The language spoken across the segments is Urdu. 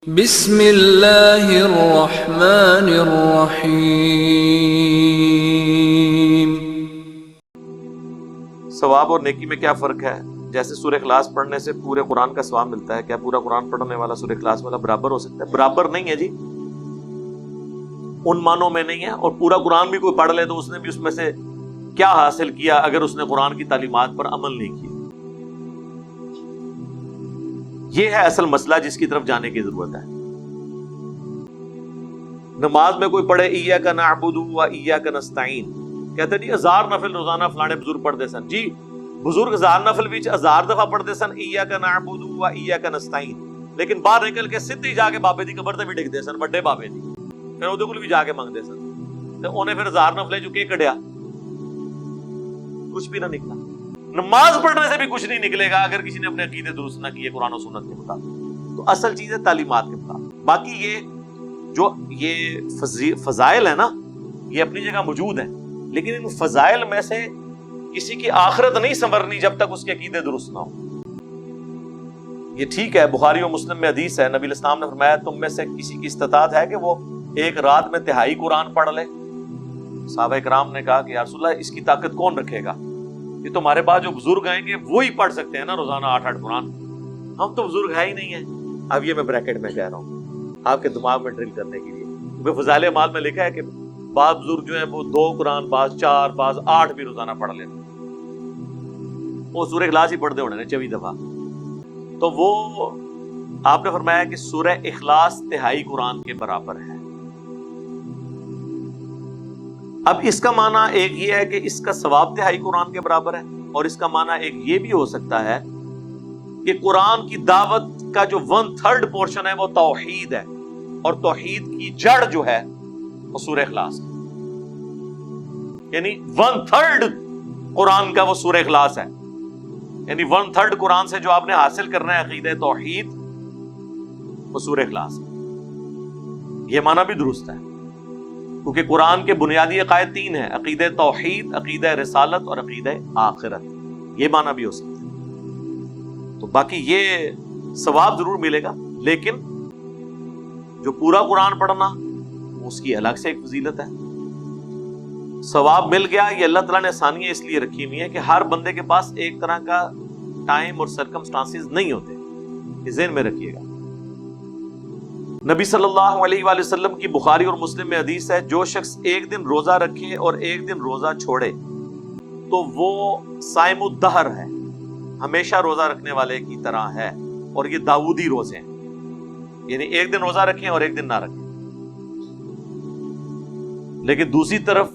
بسم اللہ الرحمن الرحیم۔ ثواب اور نیکی میں کیا فرق ہے؟ جیسے سورہ اخلاص پڑھنے سے پورے قرآن کا ثواب ملتا ہے، کیا پورا قرآن پڑھنے والا سورہ اخلاص والا برابر ہو سکتا ہے؟ برابر نہیں ہے جی، ان معنوں میں نہیں ہے۔ اور پورا قرآن بھی کوئی پڑھ لے تو اس نے بھی اس میں سے کیا حاصل کیا اگر اس نے قرآن کی تعلیمات پر عمل نہیں کیا؟ یہ ہے اصل مسئلہ جس کی طرف جانے کی ضرورت ہے۔ نماز میں کوئی پڑھے ایاک نعبد و ایاک نستعین، کہتے جی 1000 نفل روزانہ فلانے بزرگ پڑھتے سن، جی بزرگ 1000 نفل بھی 1000 دفعہ پڑھتے سن ایاک نعبد و ایاک نستعین، لیکن باہر نکل کے سیدھی جا کے بابے دی قبر تے بھی ڈگدے سن، بڑے بابے دی، پھر وہ بھی جا کے منگتے سن، تو انہیں پھر 1000 نفلیں جو کہ کڈیا کچھ بھی نہ نکلا۔ نماز پڑھنے سے بھی کچھ نہیں نکلے گا اگر کسی نے اپنے عقیدے درست نہ کیے قرآن و سنت کے مطابق۔ تو اصل چیز ہے تعلیمات کے مطابق۔ باقی یہ جو یہ فضائل ہے نا، یہ اپنی جگہ موجود ہیں، لیکن ان فضائل میں سے کسی کی آخرت نہیں سنورنی جب تک اس کے عقیدے درست نہ ہو۔ یہ ٹھیک ہے، بخاری و مسلم میں حدیث ہے، نبی الاسلام نے فرمایا تم میں سے کسی کی استطاعت ہے کہ وہ ایک رات میں تہائی قرآن پڑھ لے؟ صحابہ کرام نے کہا کہ یا رسول اللہ اس کی طاقت کون رکھے گا؟ یہ تمہارے پاس جو بزرگ آئیں گے وہی پڑھ سکتے ہیں نا روزانہ 8 قرآن، ہم تو بزرگ ہے ہی نہیں ہیں۔ اب یہ میں بریکٹ میں کہہ رہا ہوں آپ کے دماغ میں ڈرل کرنے کے لیے، کیونکہ فضائل اعمال میں لکھا ہے کہ بعض بزرگ جو ہیں وہ 2 قرآن، بعض 4، بعض 8 بھی روزانہ پڑھ لیتے، وہ سورہ اخلاص ہی پڑھتے ہونے 24 دفعہ۔ تو وہ آپ نے فرمایا کہ سورہ اخلاص تہائی قرآن کے برابر ہے۔ اب اس کا معنی ایک یہ ہے کہ اس کا ثواب تہائی قرآن کے برابر ہے، اور اس کا معنی ایک یہ بھی ہو سکتا ہے کہ قرآن کی دعوت کا جو 1/3 پورشن ہے وہ توحید ہے، اور توحید کی جڑ جو ہے وہ سورہ اخلاص ہے، یعنی 1/3 قرآن کا وہ سورہ اخلاص ہے، یعنی 1/3 قرآن سے جو آپ نے حاصل کرنا ہے عقیدہ توحید وہ سورہ اخلاص ہے۔ یہ معنی بھی درست ہے، کیونکہ قرآن کے بنیادی عقائد 3 ہیں، عقیدہ توحید، عقیدہ رسالت اور عقیدہ آخرت، یہ معنی بھی ہو سکتا ہے۔ تو باقی یہ ثواب ضرور ملے گا، لیکن جو پورا قرآن پڑھنا اس کی الگ سے ایک فضیلت ہے۔ ثواب مل گیا، یہ اللہ تعالیٰ نے آسانیاں اس لیے رکھی ہوئی ہیں کہ ہر بندے کے پاس ایک طرح کا ٹائم اور سرکمسٹانسز نہیں ہوتے، یہ ذہن میں رکھیے گا۔ نبی صلی اللہ علیہ وآلہ وسلم کی بخاری اور مسلم میں حدیث ہے، جو شخص ایک دن روزہ رکھے اور ایک دن روزہ چھوڑے تو وہ صائم الدہر ہے، ہمیشہ روزہ رکھنے والے کی طرح ہے، اور یہ داؤدی روزے ہیں، یعنی ایک دن روزہ رکھیں اور ایک دن نہ رکھیں۔ لیکن دوسری طرف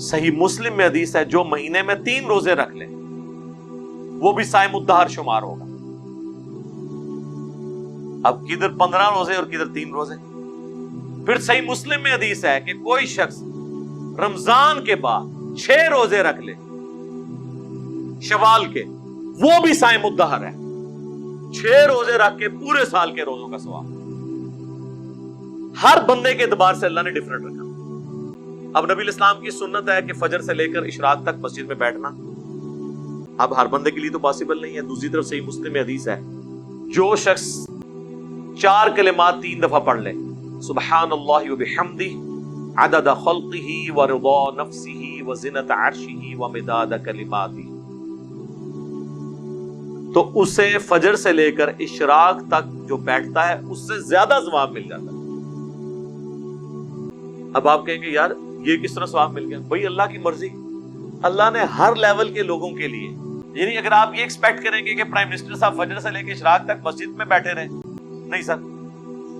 صحیح مسلم میں حدیث ہے، جو مہینے میں 3 روزے رکھ لیں وہ بھی صائم الدہر شمار ہوگا۔ اب کدھر 15 روزے اور کدھر 3 روزے۔ پھر صحیح مسلم میں حدیث ہے کہ کوئی شخص رمضان کے بعد 6 روزے رکھ لے شوال کے، وہ بھی صائم الدہر ہے، 6 روزے رکھ کے پورے سال کے روزوں کا ثواب۔ ہر بندے کے اعتبار سے اللہ نے ڈیفرنٹ رکھا۔ اب نبی الاسلام کی سنت ہے کہ فجر سے لے کر اشراق تک مسجد میں بیٹھنا، اب ہر بندے کے لیے تو پاسبل نہیں ہے۔ دوسری طرف صحیح مسلم میں حدیث ہے، جو شخص 4 کلمات 3 دفعہ پڑھ لے، سبحان اللہ وبحمدہ عدد خلقہ ورضا نفسہ وزنۃ عرشہ ومداد کلماتہ، تو اسے فجر سے لے کر اشراق تک جو بیٹھتا ہے اس سے زیادہ ثواب مل جاتا ہے۔ اب آپ کہیں گے یار یہ کس طرح ثواب مل گیا؟ بھائی اللہ کی مرضی، اللہ نے ہر لیول کے لوگوں کے لیے، یعنی اگر آپ یہ ایکسپیکٹ کریں گے کہ پرائم منسٹر صاحب فجر سے لے کے اشراق تک مسجد میں بیٹھے رہے، نہیں سر،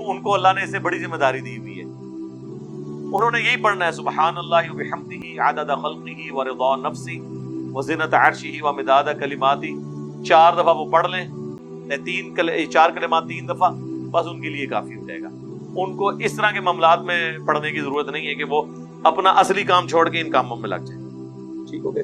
ان کو اللہ نے اسے بڑی ذمہ داری دی ہوئی ہے۔ انہوں نے یہی پڑھنا ہے، سبحان اللہ وبحمدہ عدد خلقہ ورضا نفسہ وزنۃ عرشہ ومداد کلماتہ، 4 دفعہ وہ پڑھ لیں، 4 کلمات 3 دفعہ، بس ان کے لیے کافی ہو جائے گا۔ ان کو اس طرح کے معاملات میں پڑھنے کی ضرورت نہیں ہے کہ وہ اپنا اصلی کام چھوڑ کے ان کاموں میں لگ جائیں۔ ٹھیک ہو گیا؟